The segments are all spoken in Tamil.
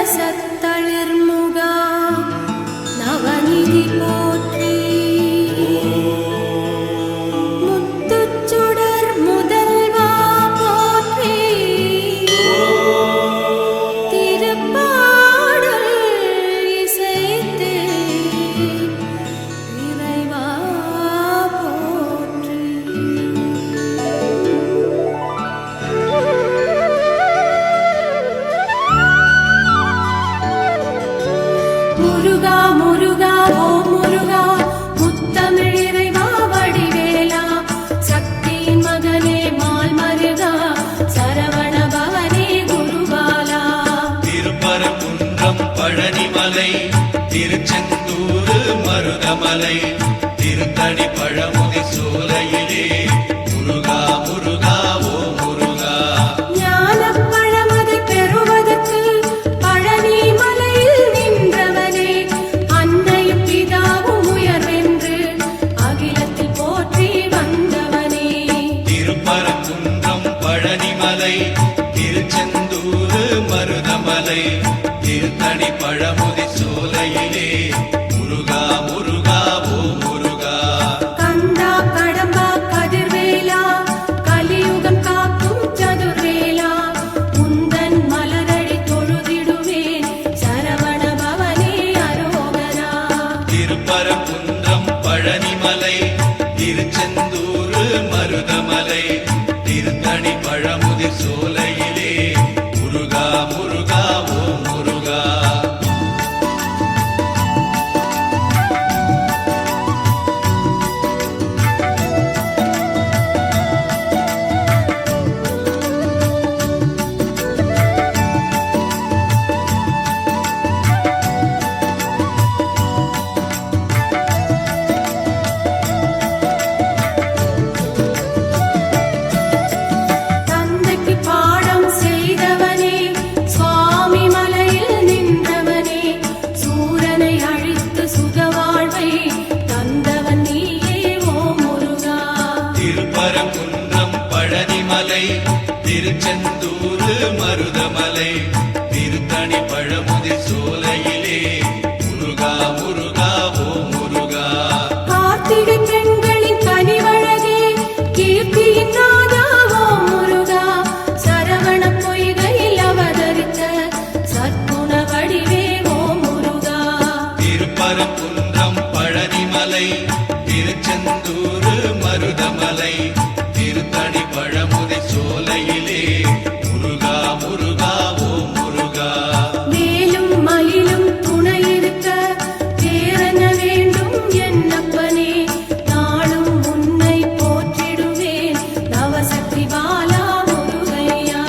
சத்தளிர்முகா நவநிதி போற்றி முத்துச்சுடர் முதல்வா போற்றி திருப்பாடல் இசைத்தே இறைவா போற்றி முருகா முருகா ஓ முருகா முத்தமிழ் இறைவா வடிவேலா சக்தியின் மகனே மால் மருகா சரவண பவனே குருபாலா திருப்பரங்குன்றம் பழனிமலை திருச்செந்தூர் மருதமலை திருத்தணி பழமுதி சோலையிலே முருகா முருகா ஓ முருகா ஞானப் பழமதை பெறுவதற்கு பழனி மலையில் நின்றவனே அன்னையும் பிதாவும் உயர்வென்று அகிலத்தில் போற்றி வந்தவனே திருப்பரங்குன்றம் பழனிமலை திருச்செந்தூர் மருதமலை திருத்தணி பழமுதி சோலையிலே முருகா முருகா ஓ முருகா கந்தா கடம்பா கதிர்வேலா கலியுகம் காக்கும் சதுர்வேலா உந்தன் மலரடி தொழுதிடுவேன் சரவண பவனே அரோகரா திருப்பரங்குன்றம் பழனிமலை திருச்செந்தூர் மருதமலை திருத்தணி பழமுதி சோலையிலே முருகா முருகா ஓ முருகா தந்தைக்கு பாடம் செய்தவனே சுவாமி மலையில் நின்றவனே சூரனை அழித்து சுகவாழ்வை தந்தவன் நீயே ஓ முருகா திருப்பரங்குன்றம் பழனிமலை திருச்செந்தூர் மருதமலை திருத்தணி பழமுதி சோலையிலே முருகா முருகா ஓ முருகா கார்த்திகை பெண்களின் கனிவழகே கீர்த்தியின் நாதா ஓ முருகா சரவண பொய்கையில் அவதரித்த சற்குண வடிவே ஓ முருகா திருப்பரங்குன்றம் பழனிமலை திருச்செந்தூர் மருதமலை திருத்தணி பழமுதி சோலையிலே முருகா முருகா ஓ முருகா வேலும் மயிலும் துணை இருக்க வேறென்ன வேண்டும் என்னப்பனே நாளும் உன்னை போற்றிடுவேன் நவசக்தி பாலா முருகையா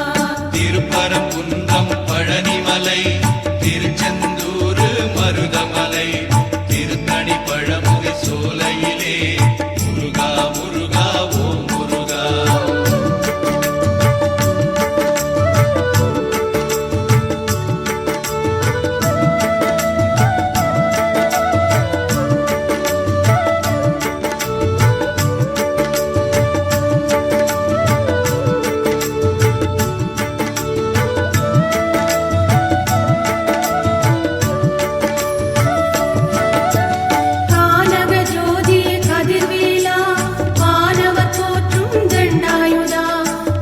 திருப்பரங்குன்றம் பழனிமலை திருச்செந்தூர் மருதமலை திருத்தணி பழமுதி சோலையிலே முருகா முருகா ஓ முருகா கானக ஜோதியே கதிர்வேலா வானவர் போற்றும் தண்டாயுதா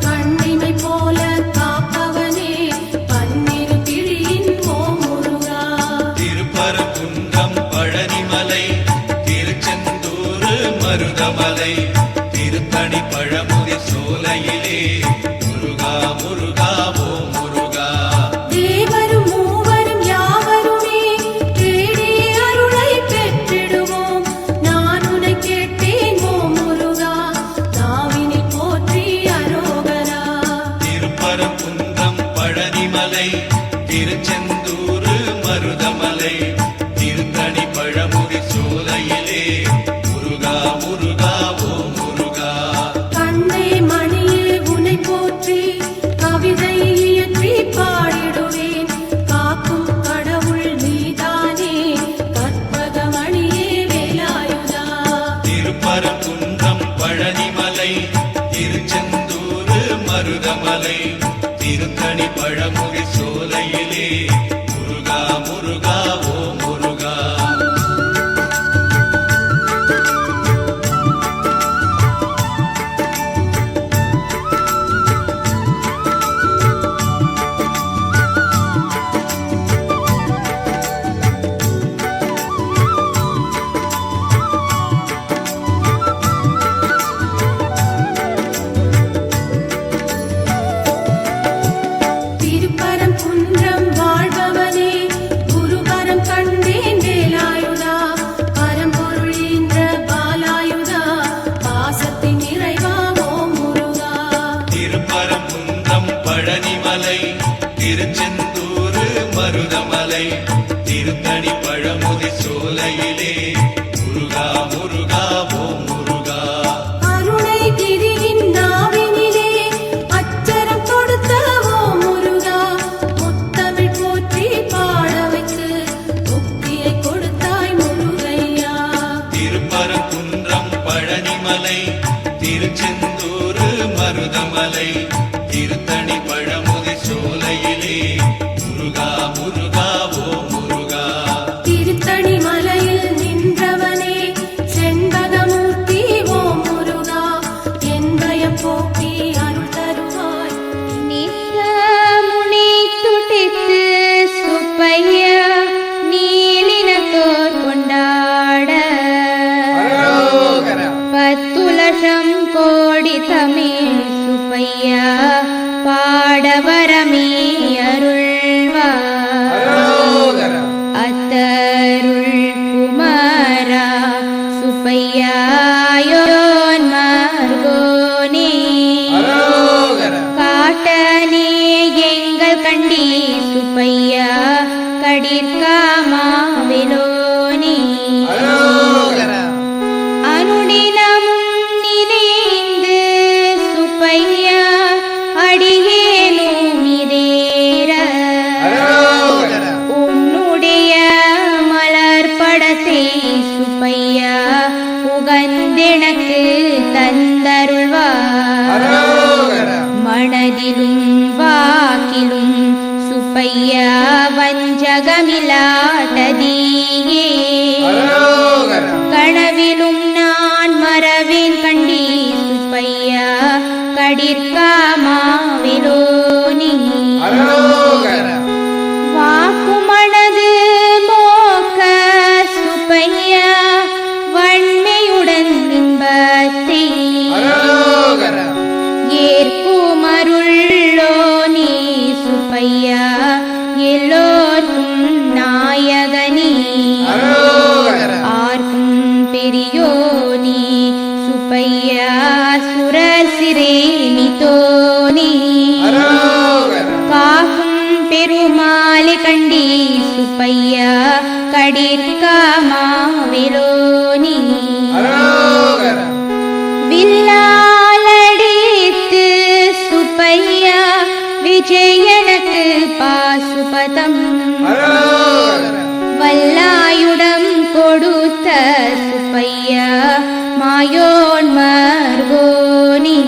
கண்ணிமை போல காப்பவனே பன்னிரு பிழியின் ஓ முருகா திருப்பரங்குன்றம் பழனிமலை திருச்செந்தூர் மருதமலை திருத்தணி பழமுதி சோலையிலே முருகா முருகா ஓ முருகா தேவரும் மூவரும் யாவருமே தேடி அருளை பெற்றிடுவோம் நான் உன்னை கேட்டேன் ஓ முருகா நாவினில் போற்றி அரோகரா திருப்பரங்குன்றம் பழனிமலை திருச்செந்தூர் மருதமலை திருத்தணி பழமுதி சோலையிலே முருகா முருகா ஓ முருகா கண்ணே மணியே உன்னை போற்றி கவிதை இயற்றி பாடிடுவேன் காக்கும் கடவுள் நீதானே கற்பகமணியே வேலாயுதா திருப்பரங்குன்றம் பழனிமலை திருச்செந்தூர் மருதமலை திருத்தணி பழமுதி சோலையிலே திருச்செந்தூர் மருதமலை திருத்தணி பழமுதி சோலையிலே முருகா முருகா ஓம் முருகா. அருணகிரியின் நாவினிலே அச்சரம் கொடுத்த ஓம் முருகா, முத்தமிழ் போற்றி பாட வைத்து முக்தியை கொடுத்தாய் முருகையா. திருப்பரங்குன்றம் பழனிமலை திருச்செந்தூர் மருதமலை திருத்தணி பழமுதி சோலையிலே முருகா முருகா ஓம் முருகா. திருத்தணி மலையில் நின்றவனே செண்பகமூர்த்தி ஓம் முருகா, என் பயம் போக்கி அருள் தருவாய். நித்தமுனை துடித்து சுப்பையா நீலினத்தோர் கொண்டாட பத்துலசம் கோடி தமிழ் சுப்பையா பாடவரமே அருள்வார். அத்தருள் குமாரா சுப்பையாயோன் மார்கோனே காட்டனே எங்கள் கண்டி சுப்பையா கடிர்காமாவிலோனே அனுதினமும் நினைந்து சுப்பையா அடியேனும் இதேர உன்னுடைய மலர் படத்தை சுப்பையா உகந்தெனக்கு தந்தருள்வார். மனதிலும் வாக்கிலும் சுப்பையா வஞ்சகமில்லாததீயே கனவிலும் நான் மறவேன் கண்டி சுப்பையா கடிர்காமாவிலோனி. வாக்குமனது மோக்க சுப்பையா வன்மையுடன் இன்பத்தை ஏற்குமருள்ளோனி சுப்பையா எல்லோர்க்கும் நாயகனி ஆர்க்கும் பெரியோனி சுப்பையா சுரர் சிரேனி தோனி காக்கும் பெருமாளை கண்டி சுப்பையா கடிர்காமாவிலோனி. வில்லாலடித்து சுப்பையா விஜயனுக்கு பாசுபதம் வல்லாயுடம் கொடுத்த சுப்பையா மாயோன் மர்கோனி.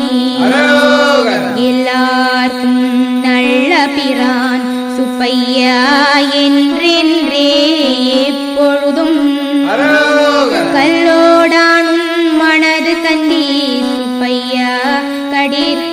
எல்லார்க்கும் நல்ல பிரான் சுப்பையா என்றென்றே எப்பொழுதும் கல்லோடானும் மனது தந்தி சுப்பையா கடிர்காமாவிலோனி.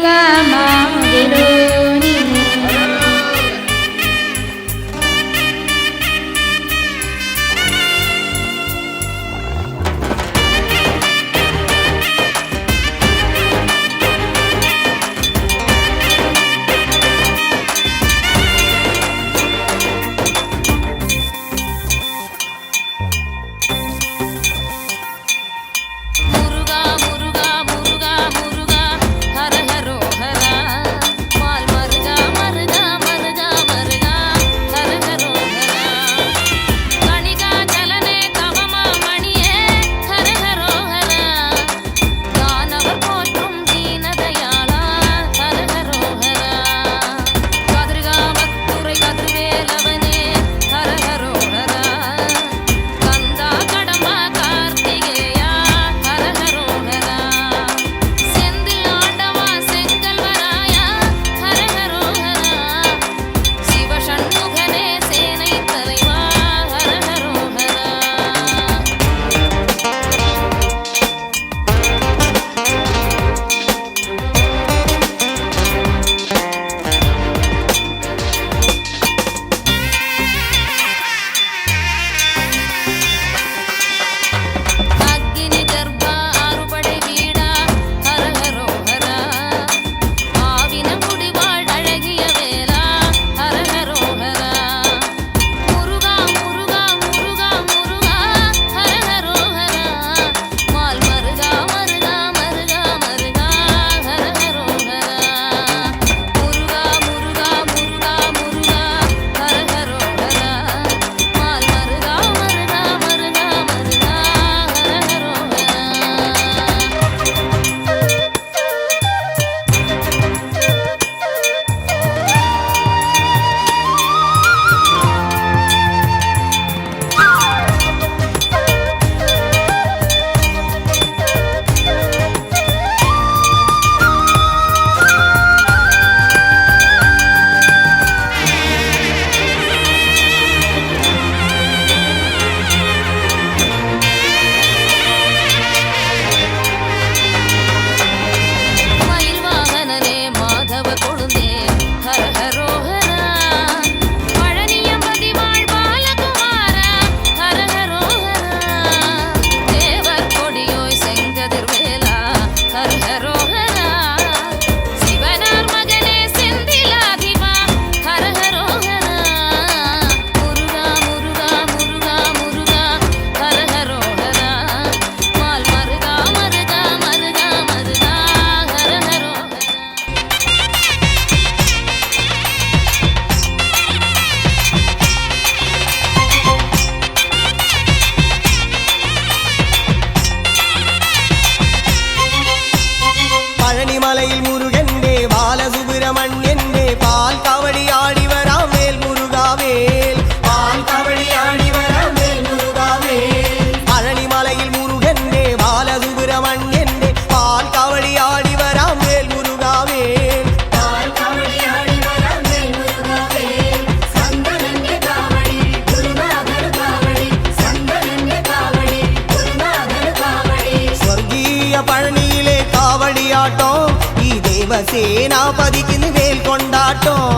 சிவசேனாபதிக்கு வேல் கொண்டாட்டம்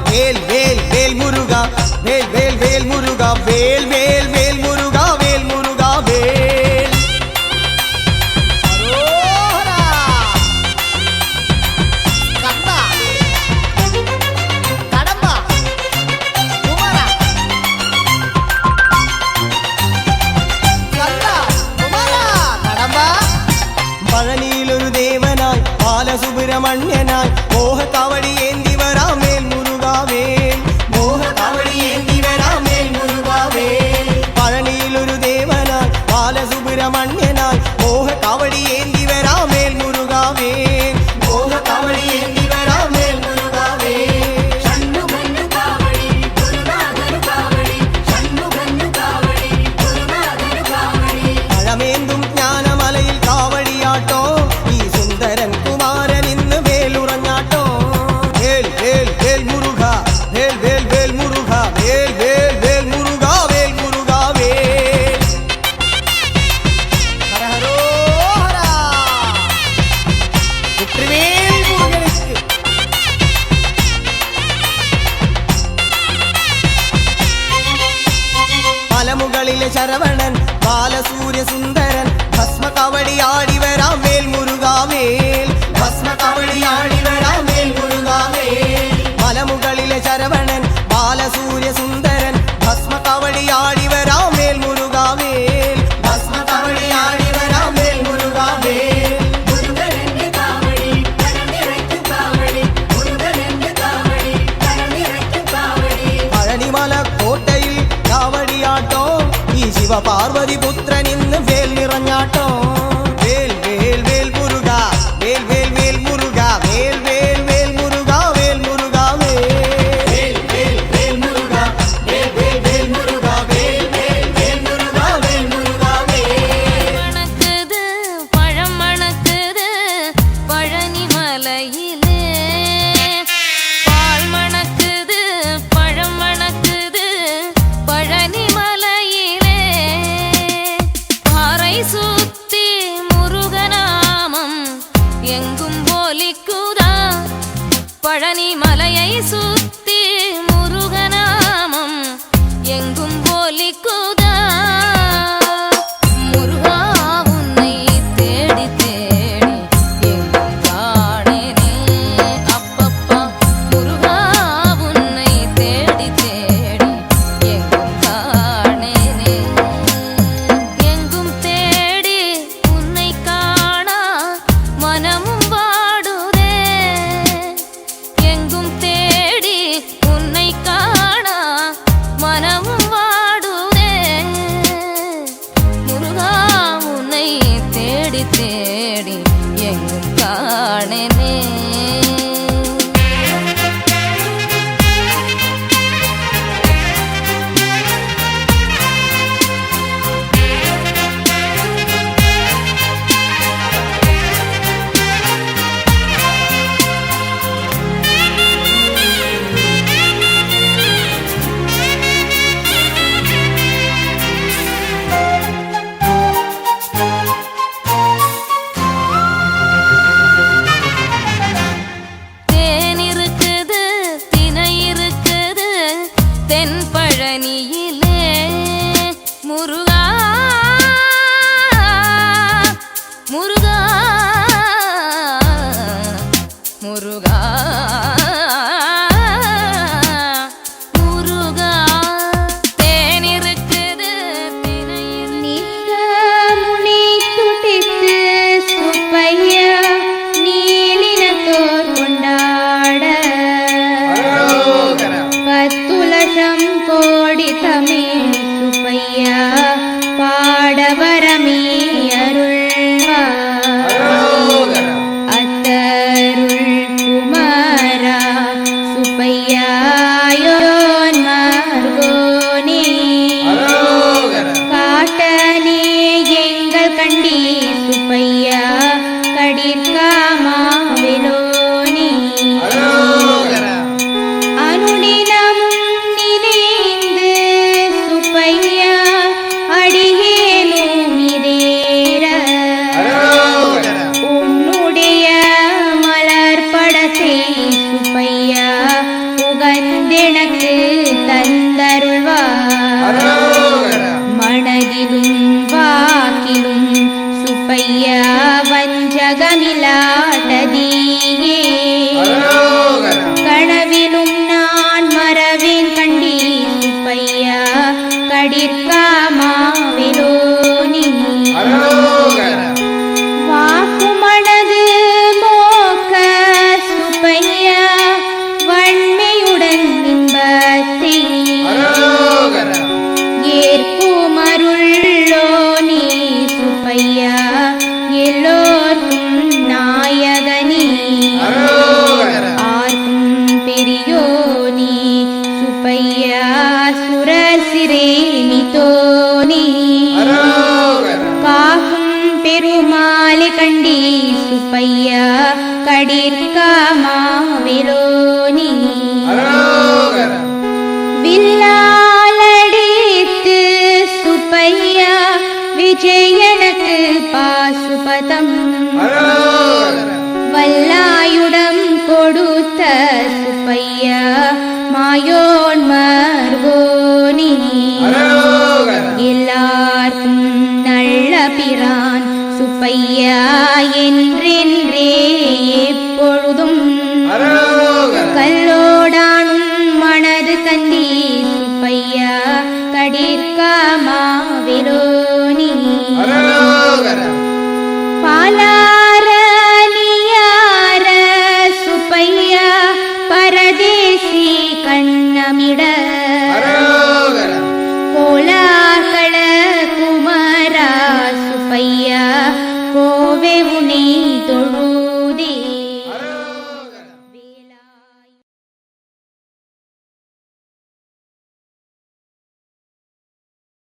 வேல் வேல் வேல் முருகா வேல் வேல் வேல் முருகா வேல் வேல் வேல் முருகா வேல் முருகா வேல் அரோகரா. கந்தா, கடம்பா, குமரா, கந்தா, குமரா, கடம்பா. பழனியில் ஒரு தேவனாய் பாலசுப்பிரமணியனாய் மோக காவடி ஏந்தி வரா மேல் முருகாவேல் மோக காவடி ஏந்தி வரா மேல் முருகாவேல் பழனியில் ஒரு தேவனாய் பாலசுப்பிரமணியனாய் மோக காவடி ஏந்தி வரா மேல் முருகாவேல் மோக காவடி ஏந்தி வரா மேல் முருகாவேல் சண்முகன்னு காவடி குருநாதரு காவடி சண்முகன்னு காவடி குருநாதரு காவடி பழமேந்தும் ஞானமலையில் காவடியாட்டம் நீ சுந்தரன் குமாரன் இன்னு வேலுறஞ்சாட்டம் வேல் வேல் வேல் முருகா வேல் வேல் வேல் முருகா வேல் வேல் வேல் முருகா வேல் முருகா வேல் ஹரஹரோஹரா. வெற்றிவேல் முருகனுக்கு. மலமுகளிலே சரவணன் பாலசூரிய சுந்தரன் பஸ்ம கவடி ஆடி வரா மேல் முருகாவேல் பஸ்ம கவடி ஆடி வரா மேல் முருகாவேல் மலமுகளிலே சரவணன் பாலசூரிய சுந்தரன் பஸ்ம கவடி ஆடி வரா மேல் முருகாவேல் பஸ்ம கவடி ஆடி வரா மேல் முருகாவேல் முருகனென்று காவடி கரநிறைத்து காவடி முருகனென்று காவடி கரநிறைத்து காவடி பழனிமல கோட்டையில் காவடியாட்டம் நீ சிவ பார்வதி புத்திரன் இன்னு வேல் நிறைஞ்சாட்டம் வேல் வேல் வேல் முருகா வேல் வேல் வேல் முருகா வேல் வேல் வேல் முருகா வேல் முருகா வேல் வேல் வேல் முருகா வேல் வேல் வேல் முருகா வேல் வேல் வேல் முருகா வேல் முருகா வேல். மணக்குது பழம் மணக்குது பழனி மலையிலே பால் மணக்குது பழம் மணக்குது பழனி மலையிலே பாறை சுத்தி முருகநாமம் எங்கும் போலிக்குதா பழனி மலையை சுத்தி முருகநாமம் எங்கும் போலிக்குதா முருகா உன்னை தேடி தேடி எங்கும் காணேனே அப்பப்பா முருகா உன்னை தேடி தேடி எங்கும் காணேனே எங்கும் தேடி உன்னை காணா மனமும் வாடுதே எங்கும் தேடி உன்னை காணா மனமும் வாடுதே முருகா உன்னை தேடி தேடி எங்கும் காணேனே தேன் இருக்குது தினை இருக்குது தென் பழனியிலே முருகா முருகா முருகா முருகா தேன் இருக்குது தினை நிற்க முனை துடித்து சுப்பையா நீலினத்தோர் கொண்டாட பத்துலசம் கோடி சுப்பையா சுரசிரேமிதோனி காகும் பெருமாளை கண்டி சுப்பையா கடிர்காமாவிலோனி வில்லாலடித்து சுப்பையா விஜயனுக்கு பாசுபதம் வல்லாயுடம் கொடுத்த சுப்பையா மாயோன்மர்கோனி எல்லார்க்கும் நல்ல பிரான் சுப்பையா என்றென்றே எப்பொழுதும் கல்லோடானும் மனது கந்தி சுப்பையா கடிர்காமாவிலோனி பாலார நியார சுப்பையா பரதேசி கண்ணமிட